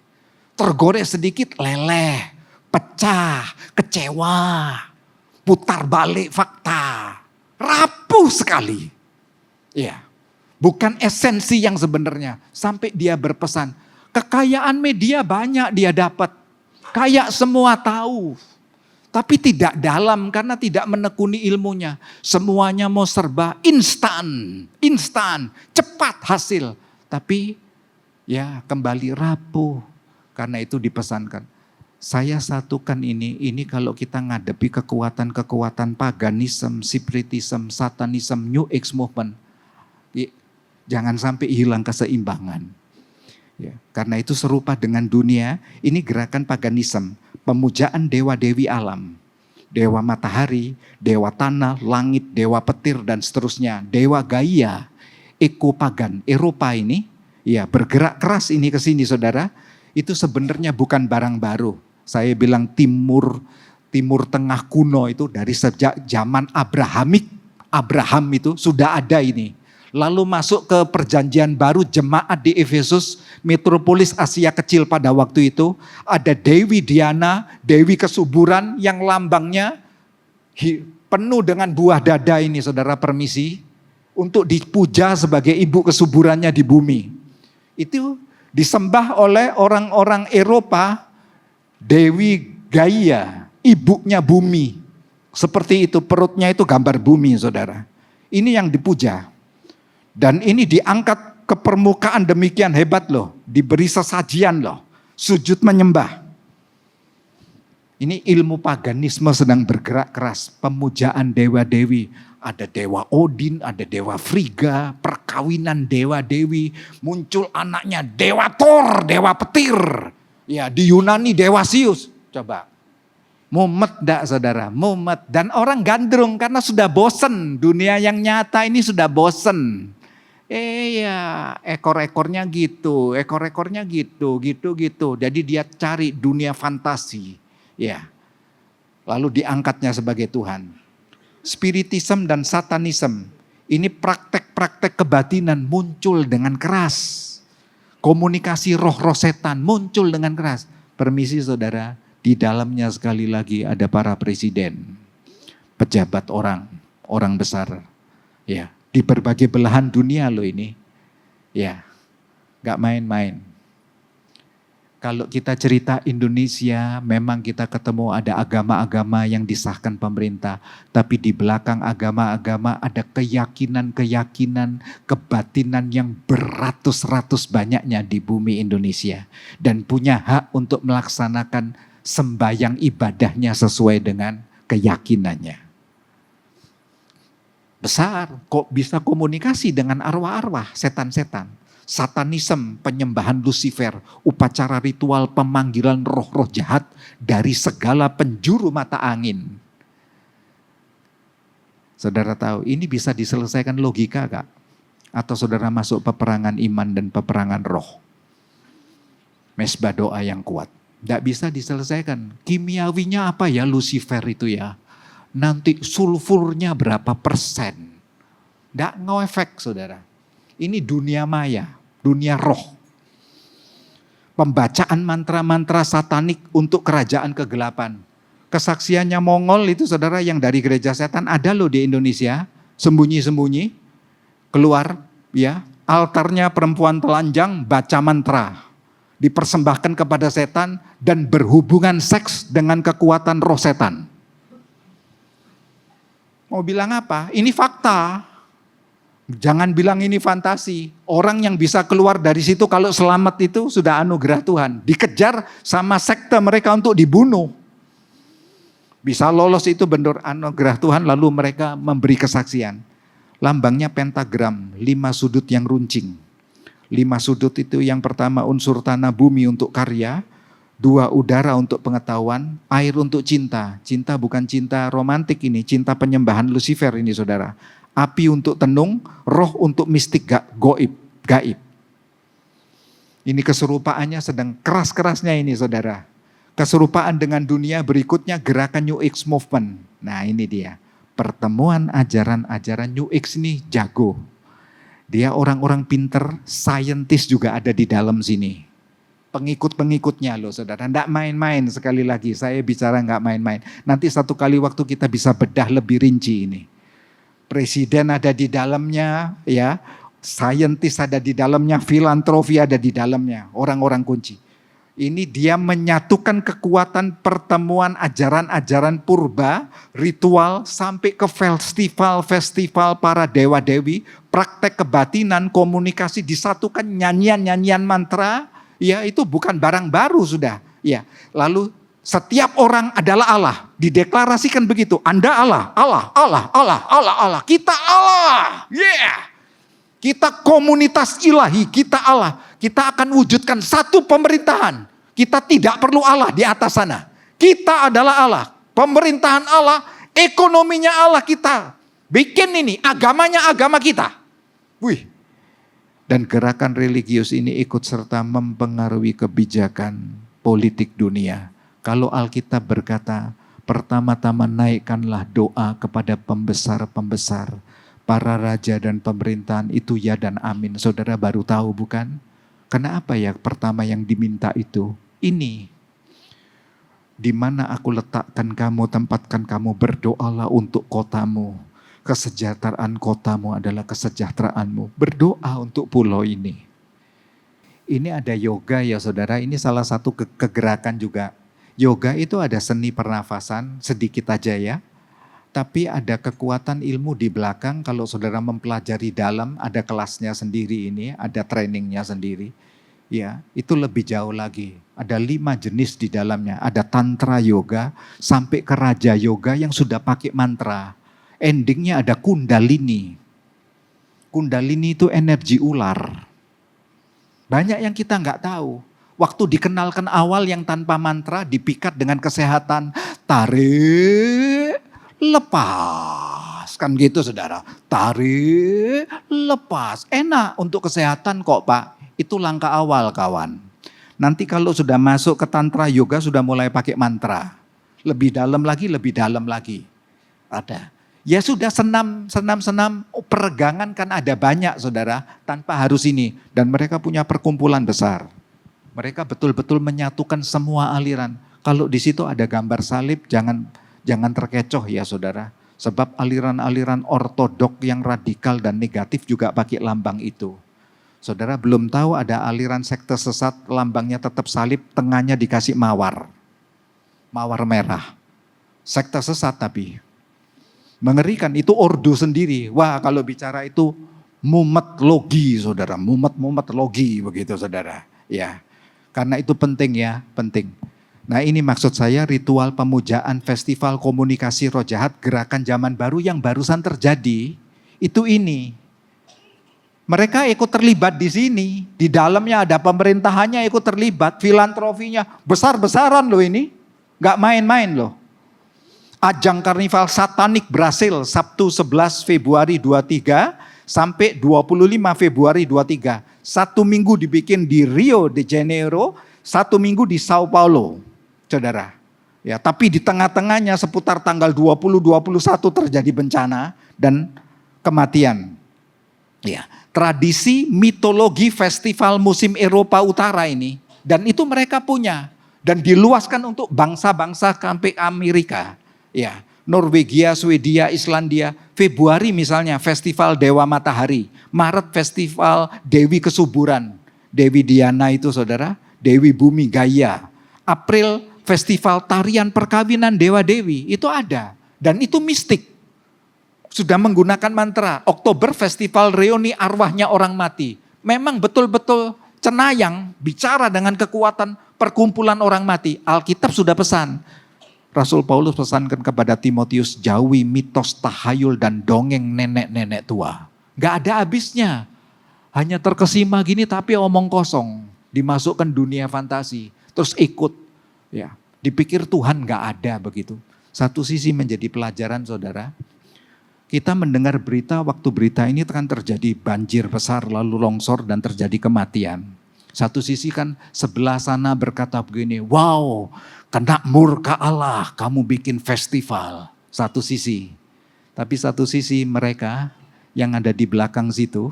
Tergores sedikit leleh, pecah, kecewa. Putar balik fakta, rapuh sekali. Ya, bukan esensi yang sebenarnya. Sampai dia berpesan, kekayaan media banyak dia dapat. Kayak semua tahu. Tapi tidak dalam karena tidak menekuni ilmunya. Semuanya mau serba instan, cepat hasil. Tapi ya kembali rapuh. Karena itu dipesankan, saya satukan ini kalau kita ngadepi kekuatan-kekuatan paganisme, spiritisme, satanisme, New Age movement, jangan sampai hilang keseimbangan. Ya, karena itu serupa dengan dunia, ini gerakan paganisme, pemujaan dewa-dewi alam, dewa matahari, dewa tanah, langit, dewa petir dan seterusnya, dewa Gaia, eko-pagan, Eropa ini, ya bergerak keras ini ke sini saudara, itu sebenarnya bukan barang baru. Saya bilang Timur Tengah kuno itu dari sejak zaman Abraham itu sudah ada ini. Lalu masuk ke perjanjian baru, jemaat di Efesus, metropolis Asia Kecil pada waktu itu, ada Dewi Diana, Dewi kesuburan yang lambangnya penuh dengan buah dada ini, saudara, permisi, untuk dipuja sebagai ibu kesuburannya di bumi. Itu disembah oleh orang-orang Eropa, Dewi Gaia, ibunya bumi. Seperti itu, perutnya itu gambar bumi, saudara. Ini yang dipuja. Dan ini diangkat ke permukaan demikian hebat loh. Diberi sesajian loh. Sujud menyembah. Ini ilmu paganisme sedang bergerak keras. Pemujaan dewa-dewi. Ada dewa Odin, ada dewa Frigga. Perkawinan dewa-dewi. Muncul anaknya dewa Thor, dewa petir. Ya, di Yunani dewa Zeus. Coba. Mumet enggak saudara? Mumet. Dan orang gandrung karena sudah bosen. Dunia yang nyata ini sudah bosen. Ya ekor-ekornya gitu, gitu. Jadi dia cari dunia fantasi. Ya. Lalu diangkatnya sebagai Tuhan. Spiritisme dan satanisme. Ini praktek-praktek kebatinan muncul dengan keras. Komunikasi roh-roh setan muncul dengan keras. Permisi saudara, di dalamnya sekali lagi ada para presiden, pejabat orang besar. Ya. Di berbagai belahan dunia loh ini. Ya, gak main-main. Kalau kita cerita Indonesia, memang kita ketemu ada agama-agama yang disahkan pemerintah. Tapi di belakang agama-agama ada keyakinan-keyakinan, kebatinan yang beratus-ratus banyaknya di bumi Indonesia. Dan punya hak untuk melaksanakan sembahyang ibadahnya sesuai dengan keyakinannya. Besar, kok bisa komunikasi dengan arwah-arwah, setan-setan. Satanisme, penyembahan Lucifer, upacara ritual pemanggilan roh-roh jahat dari segala penjuru mata angin. Saudara tahu, ini bisa diselesaikan logika gak? Atau saudara masuk peperangan iman dan peperangan roh? Mesbah doa yang kuat. Gak bisa diselesaikan. Kimiawinya apa ya Lucifer itu ya? Nanti sulfurnya berapa persen. Nggak ngefek saudara. Ini dunia maya, dunia roh. Pembacaan mantra-mantra satanik untuk kerajaan kegelapan. Kesaksiannya Mongol itu saudara yang dari gereja setan ada loh di Indonesia. Sembunyi-sembunyi. Keluar ya. Altarnya perempuan telanjang baca mantra. Dipersembahkan kepada setan dan berhubungan seks dengan kekuatan roh setan. Mau bilang apa? Ini fakta. Jangan bilang ini fantasi. Orang yang bisa keluar dari situ kalau selamat itu sudah anugerah Tuhan. Dikejar sama sekte mereka untuk dibunuh. Bisa lolos itu benar anugerah Tuhan lalu mereka memberi kesaksian. Lambangnya pentagram, 5 sudut yang runcing. 5 sudut itu yang pertama unsur tanah bumi untuk karya. 2 udara untuk pengetahuan, air untuk cinta. Cinta bukan cinta romantik ini, cinta penyembahan Lucifer ini saudara. Api untuk tenung, roh untuk mistik gaib. Ini keserupaannya sedang keras-kerasnya ini saudara. Keserupaan dengan dunia berikutnya gerakan New Age Movement. Nah ini dia, pertemuan ajaran-ajaran New Age ini jago. Dia orang-orang pinter, saintis juga ada di dalam sini. Pengikut-pengikutnya loh saudara, enggak main-main sekali lagi, saya bicara enggak main-main. Nanti satu kali waktu kita bisa bedah lebih rinci ini. Presiden ada di dalamnya, ya, saintis ada di dalamnya, filantropi ada di dalamnya, orang-orang kunci. Ini dia menyatukan kekuatan pertemuan ajaran-ajaran purba, ritual, sampai ke festival-festival para dewa-dewi, praktek kebatinan, komunikasi disatukan, nyanyian-nyanyian mantra, ya itu bukan barang baru sudah. Ya, lalu setiap orang adalah Allah, dideklarasikan begitu. Anda Allah, Allah, Allah, Allah, Allah, Allah. Kita Allah, yeah. Kita komunitas ilahi, kita Allah. Kita akan wujudkan satu pemerintahan. Kita tidak perlu Allah di atas sana. Kita adalah Allah, pemerintahan Allah, ekonominya Allah kita. Bikin ini, agamanya agama kita. Wih. Dan gerakan religius ini ikut serta mempengaruhi kebijakan politik dunia. Kalau Alkitab berkata, pertama-tama naikkanlah doa kepada pembesar-pembesar, para raja dan pemerintahan itu ya dan amin. Saudara baru tahu bukan? Kenapa ya pertama yang diminta itu? Ini. Di mana aku letakkan kamu, tempatkan kamu, berdoalah untuk kotamu. Kesejahteraan kotamu adalah kesejahteraanmu. Berdoa untuk pulau ini. Ini ada yoga ya saudara, ini salah satu kegerakan juga. Yoga itu ada seni pernafasan, sedikit aja ya. Tapi ada kekuatan ilmu di belakang, kalau saudara mempelajari dalam, ada kelasnya sendiri ini, ada trainingnya sendiri. Ya, itu lebih jauh lagi. Ada 5 jenis di dalamnya. Ada tantra yoga sampai ke raja yoga yang sudah pakai mantra. Endingnya ada kundalini. Kundalini itu energi ular. Banyak yang kita nggak tahu. Waktu dikenalkan awal yang tanpa mantra dipikat dengan kesehatan. Tarik, lepas. Kan gitu saudara. Tarik, lepas. Enak untuk kesehatan kok Pak. Itu langkah awal kawan. Nanti kalau sudah masuk ke tantra yoga sudah mulai pakai mantra. Lebih dalam lagi, lebih dalam lagi. Ada. Ya sudah senam, peregangan kan ada banyak saudara. Tanpa harus ini. Dan mereka punya perkumpulan besar. Mereka betul-betul menyatukan semua aliran. Kalau di situ ada gambar salib jangan terkecoh ya saudara. Sebab aliran-aliran ortodok yang radikal dan negatif juga pakai lambang itu. Saudara belum tahu ada aliran sekte sesat lambangnya tetap salib, tengahnya dikasih mawar. Mawar merah. Sekte sesat tapi. Mengerikan, itu ordo sendiri. Wah kalau bicara itu mumet logi saudara, mumet logi begitu saudara. Ya, karena itu penting ya, penting. Nah ini maksud saya ritual pemujaan festival komunikasi roh jahat gerakan zaman baru yang barusan terjadi. Itu ini. Mereka ikut terlibat di sini. Di dalamnya ada pemerintahannya ikut terlibat. Filantrofinya besar-besaran loh ini. Gak main-main loh. Ajang Karnival Satanik Brasil Sabtu 11 Februari 23 sampai 25 Februari 23. 1 minggu dibikin di Rio de Janeiro, 1 minggu di Sao Paulo. Saudara. Ya, tapi di tengah-tengahnya seputar tanggal 20-21 terjadi bencana dan kematian. Ya, tradisi mitologi festival musim Eropa Utara ini. Dan itu mereka punya. Dan diluaskan untuk bangsa-bangsa sampai Amerika. Ya, Norwegia, Swedia, Islandia. Februari misalnya festival Dewa Matahari. Maret festival Dewi Kesuburan. Dewi Diana itu saudara. Dewi Bumi Gaia. April festival tarian perkawinan Dewa-Dewi. Itu ada. Dan itu mistik. Sudah menggunakan mantra. Oktober festival reuni arwahnya orang mati. Memang betul-betul cenayang bicara dengan kekuatan perkumpulan orang mati. Alkitab sudah pesan. Rasul Paulus pesankan kepada Timotius, jauhi mitos, tahayul dan dongeng nenek-nenek tua. Gak ada habisnya. Hanya terkesima gini tapi omong kosong. Dimasukkan dunia fantasi. Terus ikut. Ya, dipikir Tuhan gak ada begitu. Satu sisi menjadi pelajaran saudara. Kita mendengar berita, waktu berita ini akan terjadi banjir besar, lalu longsor dan terjadi kematian. Satu sisi kan sebelah sana berkata begini, wow kena murka Allah, kamu bikin festival. Satu sisi. Tapi satu sisi mereka yang ada di belakang situ,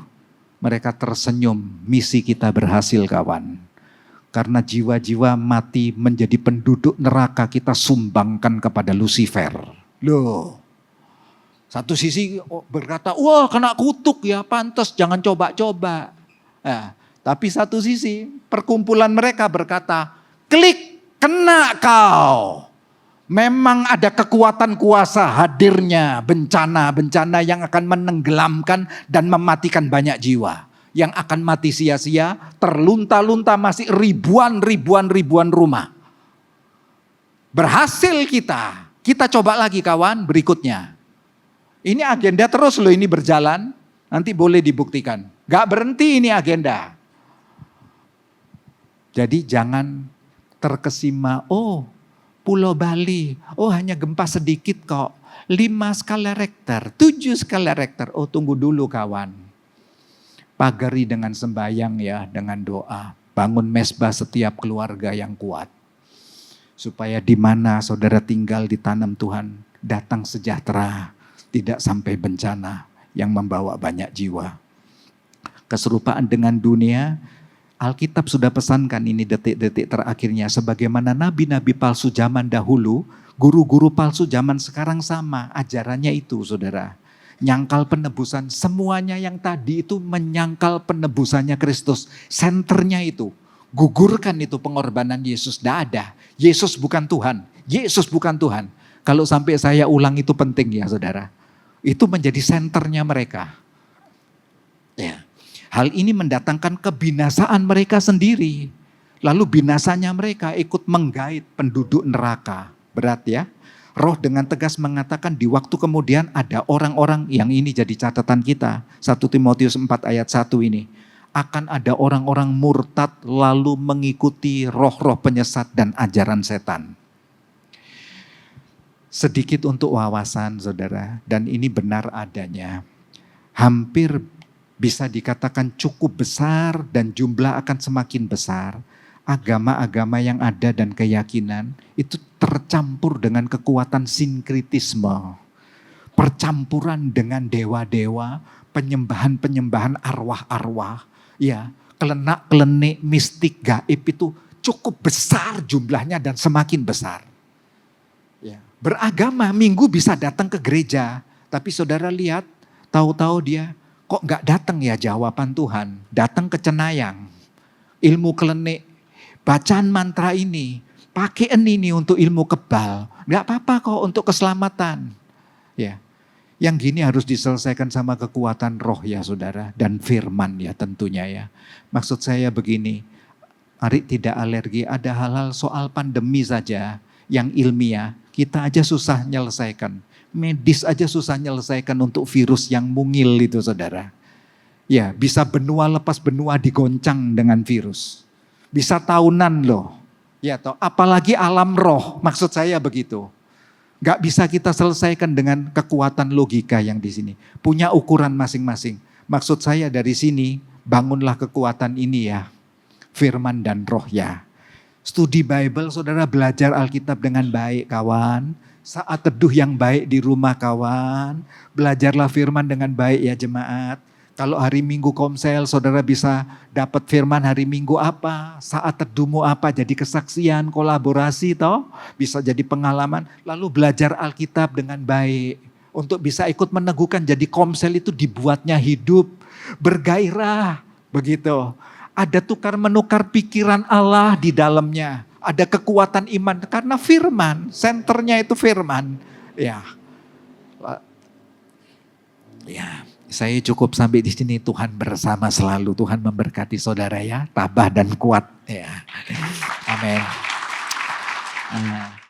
mereka tersenyum, misi kita berhasil kawan. Karena jiwa-jiwa mati menjadi penduduk neraka kita sumbangkan kepada Lucifer. Loh. Satu sisi berkata, wah kena kutuk ya, pantas jangan coba-coba. Nah, tapi satu sisi perkumpulan mereka berkata, klik kena kau. Memang ada kekuatan kuasa hadirnya bencana-bencana yang akan menenggelamkan dan mematikan banyak jiwa. Yang akan mati sia-sia, terlunta-lunta masih ribuan rumah. Berhasil kita coba lagi kawan berikutnya. Ini agenda terus loh ini berjalan, nanti boleh dibuktikan. Gak berhenti ini agenda. Jadi jangan terkesima, Pulau Bali, hanya gempa sedikit kok. 5 skala Richter, 7 skala Richter. Tunggu dulu kawan. Pagari dengan sembahyang ya, dengan doa. Bangun mesbah setiap keluarga yang kuat. Supaya di mana saudara tinggal ditanam Tuhan, datang sejahtera. Tidak sampai bencana yang membawa banyak jiwa. Keserupaan dengan dunia, Alkitab sudah pesankan ini detik-detik terakhirnya. Sebagaimana nabi-nabi palsu zaman dahulu, guru-guru palsu zaman sekarang sama. Ajarannya itu saudara. Nyangkal penebusan, semuanya yang tadi itu menyangkal penebusannya Kristus. Senternya itu, gugurkan itu pengorbanan Yesus. Tidak ada, Yesus bukan Tuhan. Yesus bukan Tuhan. Kalau sampai saya ulang itu penting ya saudara. Itu menjadi senternya mereka. Ya. Hal ini mendatangkan kebinasaan mereka sendiri. Lalu binasanya mereka ikut menggait penduduk neraka. Berat ya. Roh dengan tegas mengatakan di waktu kemudian ada orang-orang yang ini jadi catatan kita. 1 Timotius 4 ayat 1 ini. Akan ada orang-orang murtad lalu mengikuti roh-roh penyesat dan ajaran setan. Sedikit untuk wawasan saudara. Dan ini benar adanya. Hampir bisa dikatakan cukup besar dan jumlah akan semakin besar. Agama-agama yang ada dan keyakinan itu tercampur dengan kekuatan sinkritisme. Percampuran dengan dewa-dewa, penyembahan-penyembahan arwah-arwah. Ya, kelenak-kelenik mistik gaib itu cukup besar jumlahnya dan semakin besar. Ya, beragama minggu bisa datang ke gereja. Tapi saudara lihat, tahu-tahu dia kok gak datang ya jawaban Tuhan. Datang ke cenayang. Ilmu kelenik. Bacaan mantra ini. Pakai ini untuk ilmu kebal. Gak apa-apa kok untuk keselamatan. Ya, yang gini harus diselesaikan sama kekuatan roh ya saudara. Dan firman ya tentunya ya. Maksud saya begini. Ari tidak alergi. Ada hal-hal soal pandemi saja. Yang ilmiah. Kita aja susah menyelesaikan. Medis aja susah menyelesaikan untuk virus yang mungil itu saudara. Ya, bisa benua lepas benua digoncang dengan virus. Bisa tahunan loh. Ya toh, apalagi alam roh, maksud saya begitu. Gak bisa kita selesaikan dengan kekuatan logika yang di sini. Punya ukuran masing-masing. Maksud saya dari sini, bangunlah kekuatan ini ya. Firman dan roh ya. Studi Bible, saudara belajar Alkitab dengan baik kawan. Saat teduh yang baik di rumah kawan. Belajarlah firman dengan baik ya jemaat. Kalau hari Minggu komsel saudara bisa dapat firman hari Minggu apa. Saat teduhmu apa, jadi kesaksian, kolaborasi toh. Bisa jadi pengalaman. Lalu belajar Alkitab dengan baik. Untuk bisa ikut meneguhkan, jadi komsel itu dibuatnya hidup. Bergairah, begitu. Ada tukar menukar pikiran Allah di dalamnya. Ada kekuatan iman karena firman, senternya itu firman. Ya. Ya, saya cukup sampai di sini. Tuhan bersama selalu. Tuhan memberkati saudara ya, tabah dan kuat ya. Amin.